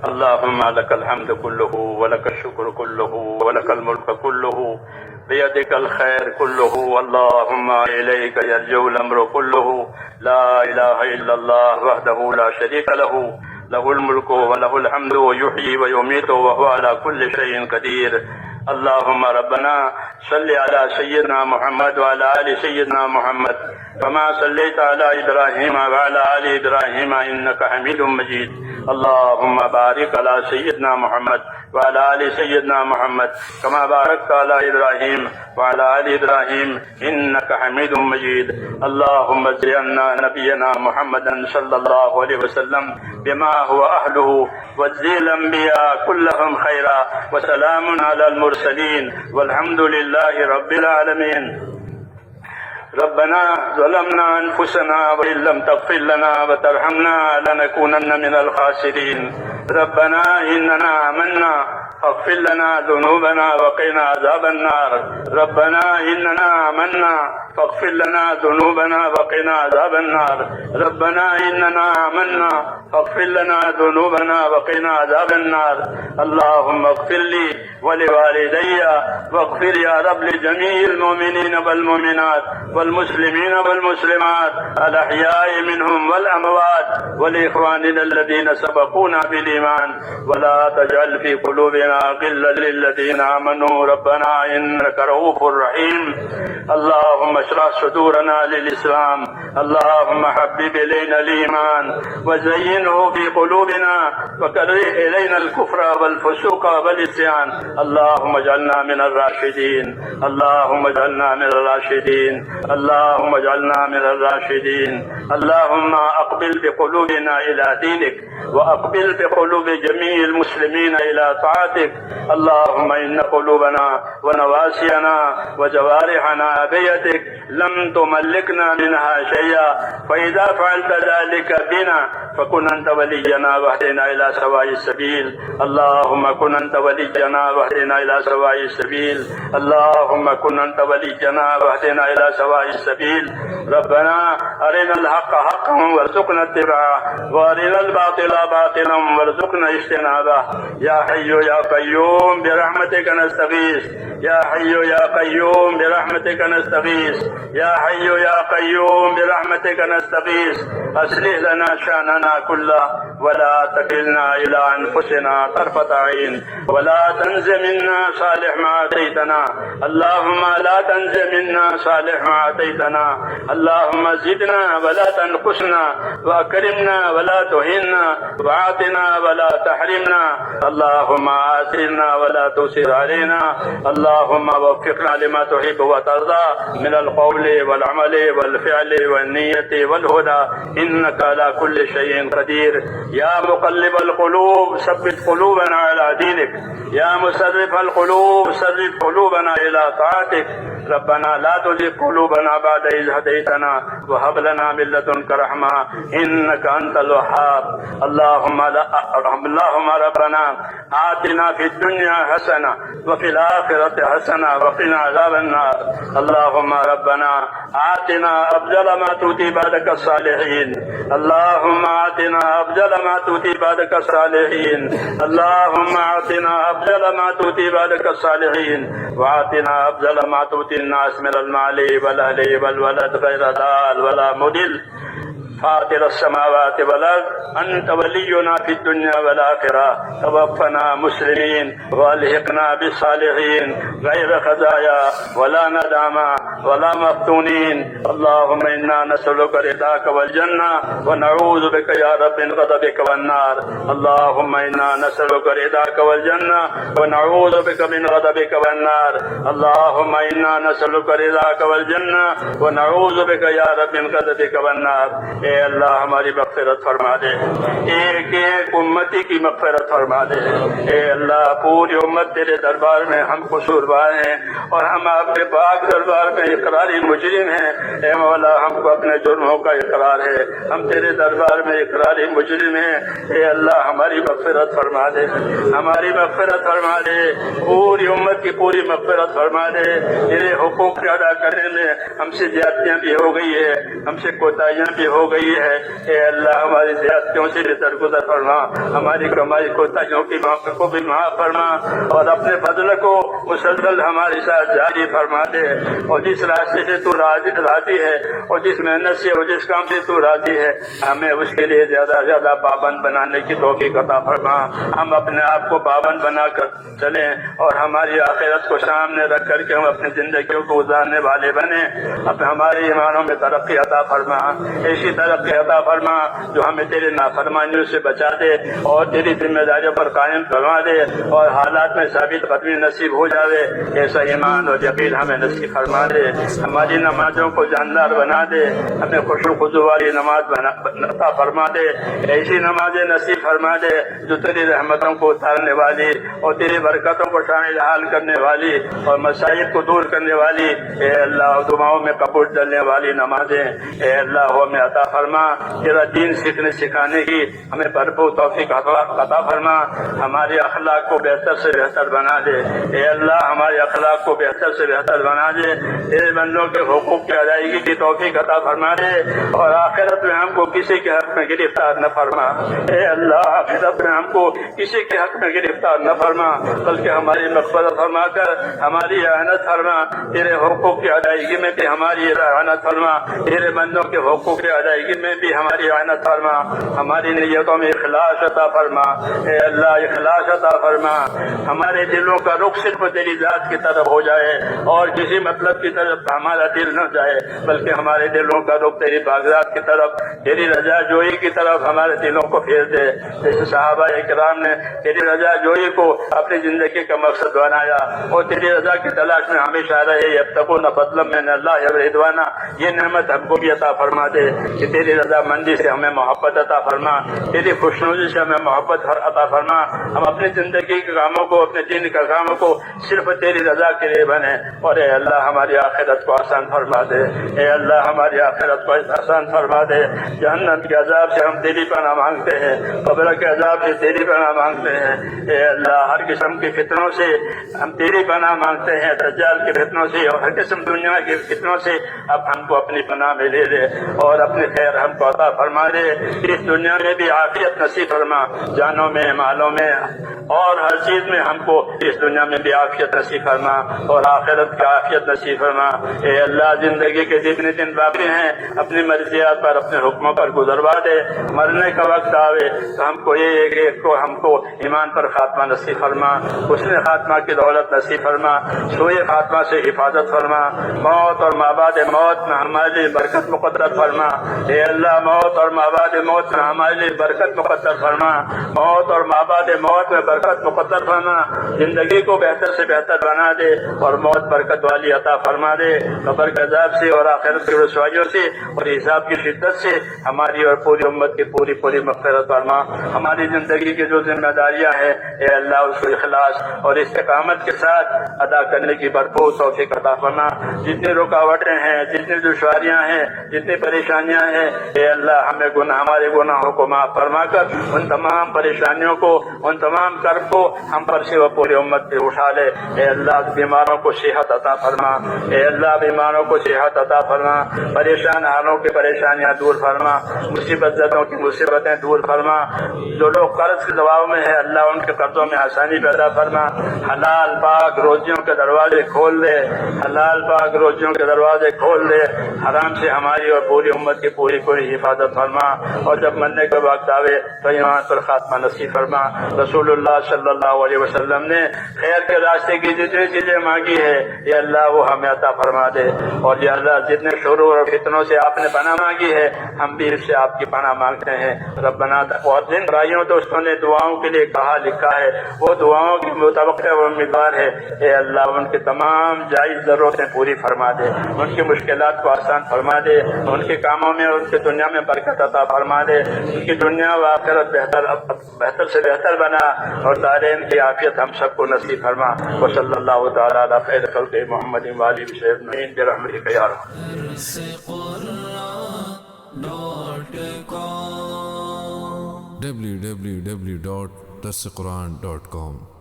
اللهم لك الحمد كله ولك الشكر كله ولك الملك كله بيدك الخير كله. اللهم إليك يرجع الأمر كله. لا إله إلا الله وحده لا شريك له، له الملك وله الحمد ويحيي ويميت وهو على كل شيء قدير. اللهم ربنا صل على سيدنا محمد وعلى آل سيدنا محمد كما صليت على إبراهيم وعلى آل إبراهيم إنك حميد مجيد. اللهم بارك على سيدنا محمد وعلى آل سيدنا محمد كما باركت على إبراهيم وعلى آل إبراهيم إنك حميد مجيد. اللهم زينا نبينا محمدا صلى الله عليه وسلم بما هو أهله، واجزي الأنبياء كلهم خيرا، وسلام على المرسلين والحمد لله رب العالمين. ربنا ظلمنا أنفسنا وإن لم تغفر لنا وترحمنا لنكونن من الخاسرين. ربنا إننا آمنا فاغفر لنا ذنوبنا وقنا عذاب النار. ربنا إننا آمنا فاغفر لنا ذنوبنا وقنا عذاب النار. ربنا إننا آمنا فاغفر لنا ذنوبنا وقنا عذاب النار. اللهم اغفر لي ولوالدي واغفر يا رب لجميع المؤمنين والمؤمنات والمسلمين والمسلمات الأحياء منهم والأموات، ولإخواننا الذين سبقونا بالإيمان، ولا تجعل في قلوبنا غلا للذين آمنوا ربنا إنك رؤوف رحيم. اللهم اشرح صدورنا للإسلام. اللهم حبب إلينا الإيمان وزينه في قلوبنا وكره إلينا الكفر والفسوق والعصيان. اللهم اجعلنا من الراشدين. اللهم اجعلنا من الراشدين. اللهم اجعلنا من الراشدين. اللهم أقبل بقلوبنا إلى دينك، وأقبل بقلوب جميع المسلمين إلى طاعتك. اللهم إن قلوبنا ونواسينا وجوارحنا بيدك لم تملكنا منها شيئا، فإذا فعلت ذلك بنا فكن أنت ولينا واهدنا إلى سواء السبيل. اللهم كن أنت ولينا واهدنا إلى سواء السبيل. اللهم كن أنت ولينا واهدنا إلى سواء السبيل. ربنا أرنا الحق حقا وارزقنا اتباعه، وأرنا الباطل باطلا وارزقنا اجتنابه. يا حي يا قيوم برحمتك نستغيث. يا حي يا قيوم برحمتك نستغيث. يا حي يا قيوم برحمتك نستغيث. أصلح لنا شأننا كله ولا تكلنا إلى أنفسنا طرفة عين، ولا تنز منا صالح ما آتيتنا. اللهم لا تنز منا صالح ما آتيتنا. اللهم زدنا ولا تنقصنا، وأكرمنا ولا تهنا، وأعطنا ولا تحرمنا. اللهم آثرنا ولا تؤثر علينا. اللهم وفقنا لما تحب وترضى من القول والعمل والفعل والنية والهدى، إنك على كل شيء قدير. يا مقلب القلوب ثبت قلوبنا على دينك. يا مصرف القلوب صرف قلوبنا إلى طاعتك. ربنا لا تزغ قلوبنا بعد إذ هديتنا وهب لنا من لدنك رحمة إنك أنت الوهاب. اللهم ربنا آتنا في الدنيا حسنة وفي الآخرة حسنة وقنا عذاب النار. اللهم ربنا آتنا أفضل ما تؤتي بعدك الصالحين. اللهم آتنا أفضل ما تؤتي بعدك الصالحين. اللهم آتنا أفضل ما تؤتي بعدك الصالحين، وآتنا أفضل ما تؤتي الناس من المال والأهل والولد غير ضال ولا مضل. فاطر السماوات والأرض أنت ولينا في الدنيا والآخرة. توفنا مسلمين والحقنا بالصالحين غير خزايا ولا ندامة ولا مفتونين. اللهم إنا نسألك رضاك والجنة ونعوذ بك يا رب من غضبك والنار. اللهم إنا نسألك رضاك والجنة ونعوذ بك من غضبك والنار. اللهم إنا نسألك رضاك والجنة ونعوذ بك يا رب من غضبك والنار. اے اللہ ہماری مغفرت فرما دے، ایک ایک امتی کی مغفرت فرما دے. اے اللہ پوری امت تیرے دربار میں ہم قصوروار ہیں اور ہم آپ کے پاک دربار میں اقراری مجرم ہیں. اے مولا ہم کو اپنے جرموں کا اقرار ہے، ہم تیرے دربار میں اقراری مجرم ہیں. اے اللہ ہماری مغفرت فرما دے، ہماری مغفرت فرما دے، پوری امت کی پوری مغفرت فرما دے. تیرے حقوق ادا کرنے میں ہم سے زیادتیاں بھی ہو گئی ہے، ہم سے کوتاہیاں بھی ہو گئی گئی ہے، اے اللہ ہماری زیادتیوں سے درگزر فرما، ہماری کمائی کوتاہیوں کو بھی معاف فرما، اور اپنے فضل کو مسلسل ہمارے ساتھ جاری فرما دے، اور جس راستے سے تو راضی ہے اور جس محنت سے اور جس کام سے تو راضی ہے ہمیں اس کے لیے زیادہ سے زیادہ پابند بنانے کی توفیق عطا فرما۔ ہم اپنے آپ کو پابند بنا کر چلیں اور ہماری آخرت کو سامنے رکھ کر کے ہم اپنی زندگیوں کو گزارنے والے بنیں۔ اب ہمارے ایمانوں میں ترقی عطا فرما، ایسی ترقی عطا فرما جو ہمیں تیرے نافرمانیوں سے بچا دے اور تیری ذمہ داریوں پر قائم فرما دے اور حالات میں ثابت قدمی نصیب ہو جاوے۔ ایسا ایمان اور یقین ہمیں نصیب فرما دے، ہماری نمازوں کو جاندار بنا دے، ہمیں خشوع و خضوع والی نماز عطا فرما دے، ایسی نمازیں نصیب فرما دے جو تیری رحمتوں کو اتارنے والی اور تیری برکتوں کو شامل حال کرنے والی اور مسائل کو دور کرنے والی، اے اللہ دعاؤں میں قبول ڈلنے والی نمازیں اے اللہ ہمیں عطا فرما۔ تیرا دین سیکھنے سکھانے کی ہمیں بھرپور توفیق عطا فرما، ہمارے اخلاق کو بہتر سے بہتر بنا دے، اے اللہ ہمارے اخلاق کو بہتر سے بہتر بنا دے، تیرے بندوں کے حقوق کی ادائیگی کی توفیق عطا فرما دے، اور آخرت میں ہم کو کسی کے حق میں گرفتار نہ فرما، اے اللہ آخرت میں ہم کو کسی کے حق میں گرفتار نہ فرما، بلکہ ہماری مغفرت فرما کر ہماری اعانت فرما، تیرے حقوق کی ادائیگی میں بھی ہماری اعانت فرما، تیرے بندوں کے حقوق کی ادائیگی میں بھی ہماری اعانت فرما، ہماری نیتوں میں اخلاص عطا فرما، اے اللہ اخلاص عطا فرما، ہمارے دلوں کا رخ صرف تیری ذات کی طرف ہو جائے اور کسی مطلب کی طرف ہمارا دل نہ جائے، بلکہ ہمارے دلوں کا رخ تیری باغات کی طرف، تیری رضا جوئی کی طرف ہمارے دلوں کو پھیر دے، جیسے صحابہ کرام نے تیری رضا جوئی کو اپنی زندگی کا مقصد بنایا اور تیری رضا کی تلاش میں ہمیشہ رہے، یبتغون فضلا من اللہ ورضوانا، یہ نعمت ہم کو بھی عطا فرما دے کہ تیری رضا مندی سے ہمیں محبت عطا فرما، تیری خوشنودی سے ہمیں محبت عطا فرما، ہم اپنی زندگی کے کاموں کو اپنے دین کے کاموں کو صرف تیری رضا کے لیے بنے، اور اے اللہ ہماری آخرت کو آسان فرما دے، اے اللہ ہماری آخرت کو آسان فرما دے، جہنم کے عذاب سے ہم تیری پناہ مانگتے ہیں، قبر کے عذاب سے تیری پناہ مانگتے ہیں، اے اللہ ہر قسم کے فتنوں سے ہم تیری پناہ مانگتے ہیں، دجال کے فتنوں سے اور ہر قسم دنیا کے فتنوں سے اب ہم کو اپنی پناہ میں لے لے اور اپنے خیر ہم کو عطا فرما دے، اس دنیا میں بھی عافیت نصیب فرما، جانوں میں مالوں میں اور ہر چیز میں ہم کو اس دنیا میں بھی عافیت نصیب فرما اور آخرت کی عافیت نصیب فرما، اے اللہ زندگی کے جتنے دن باقی ہیں اپنی مرضیات پر اپنے حکموں پر گزروا دے، مرنے کا وقت آوے تو ہم کو ایک کو ہم کو ایمان پر خاتمہ نصیب فرما، حسن خاتمہ کی دولت نصیب فرما، سوئے خاتمہ سے حفاظت فرما، موت اور مابعد موت میں ہمارے لیے برکت مقدر فرما، اے اللہ موت اور مابعد موت میں ہمارے لیے برکت مقدر فرما، موت اور مابعد موت میں برکت مقدر فرما، زندگی کو بہتر سے بہتر بنا دے اور موت برکت والی عطا فرما دے، قبر کے عذاب سے اور آخرت کی رسوائیوں سے اور حساب کی شدت سے ہماری اور پوری امت کی پوری مغفرت فرما، ہماری زندگی کی جو ذمہ داریاں ہیں اے اللہ اس کو اخلاص اور استقامت کے ساتھ ادا کرنے کی بھرپور توفیق عطا فرما، جتنی رکاوٹیں ہیں جتنی دشواریاں ہیں جتنی پریشانیاں ہیں اے اللہ ہمارے گناہوں کو معاف فرما کر ان تمام پریشانیوں کو ان تمام کرب کو ہم پر سے وہ پوری امت پہ اٹھا لے، اے اللہ بیماروں کو صحت عطا فرما، اے اللہ بیماروں کو صحت عطا فرما، پریشان حالوں کی پریشانیاں دور فرما، مصیبت زدوں کی مصیبتیں دور فرما، جو لوگ قرض کے دباؤ میں ہے اللہ ان کے قرضوں میں آسانی پیدا فرما، حلال پاک روزیوں کے دروازے کھول دے، حلال پاک روزیوں کے دروازے کھول دے، حرام سے ہماری اور پوری امت کی پوری حفاظت فرما، اور جب مرنے کا وقت آوے تو ایمان پر خاتمہ نصیب فرما۔ رسول اللہ صلی اللہ علیہ وسلم نے خیر کے راستے کی جتنی چیزیں مانگی ہے یا اللہ وہ ہمیں عطا فرما دے، اور یا اللہ جتنے شرور اور فتنوں سے آپ نے پناہ مانگی ہے ہم بھی اس سے آپ کی پناہ مانگتے ہیں۔ ربنا، اور جن بھائیوں دوستوں نے دعاؤں کے لیے کہا لکھا ہے وہ دعاؤں کی متوقع و امیدوار ہے، اے اللہ ان کے تمام جائز ضرورتیں پوری فرما دے، ان کی مشکلات کو آسان فرما دے، ان کے کاموں میں اور ان کی دنیا میں برکت عطا فرما دے، ان کی دنیا و آخرت بہتر سے بہتر بنا، اور دارین کی عافیت ہم سب کو نصیب فرما۔ وصلی اللہ تعالی علی خیر خلق محمد و آلہ وصحبہ برحمتک یا ارحم۔ www.darsequran.com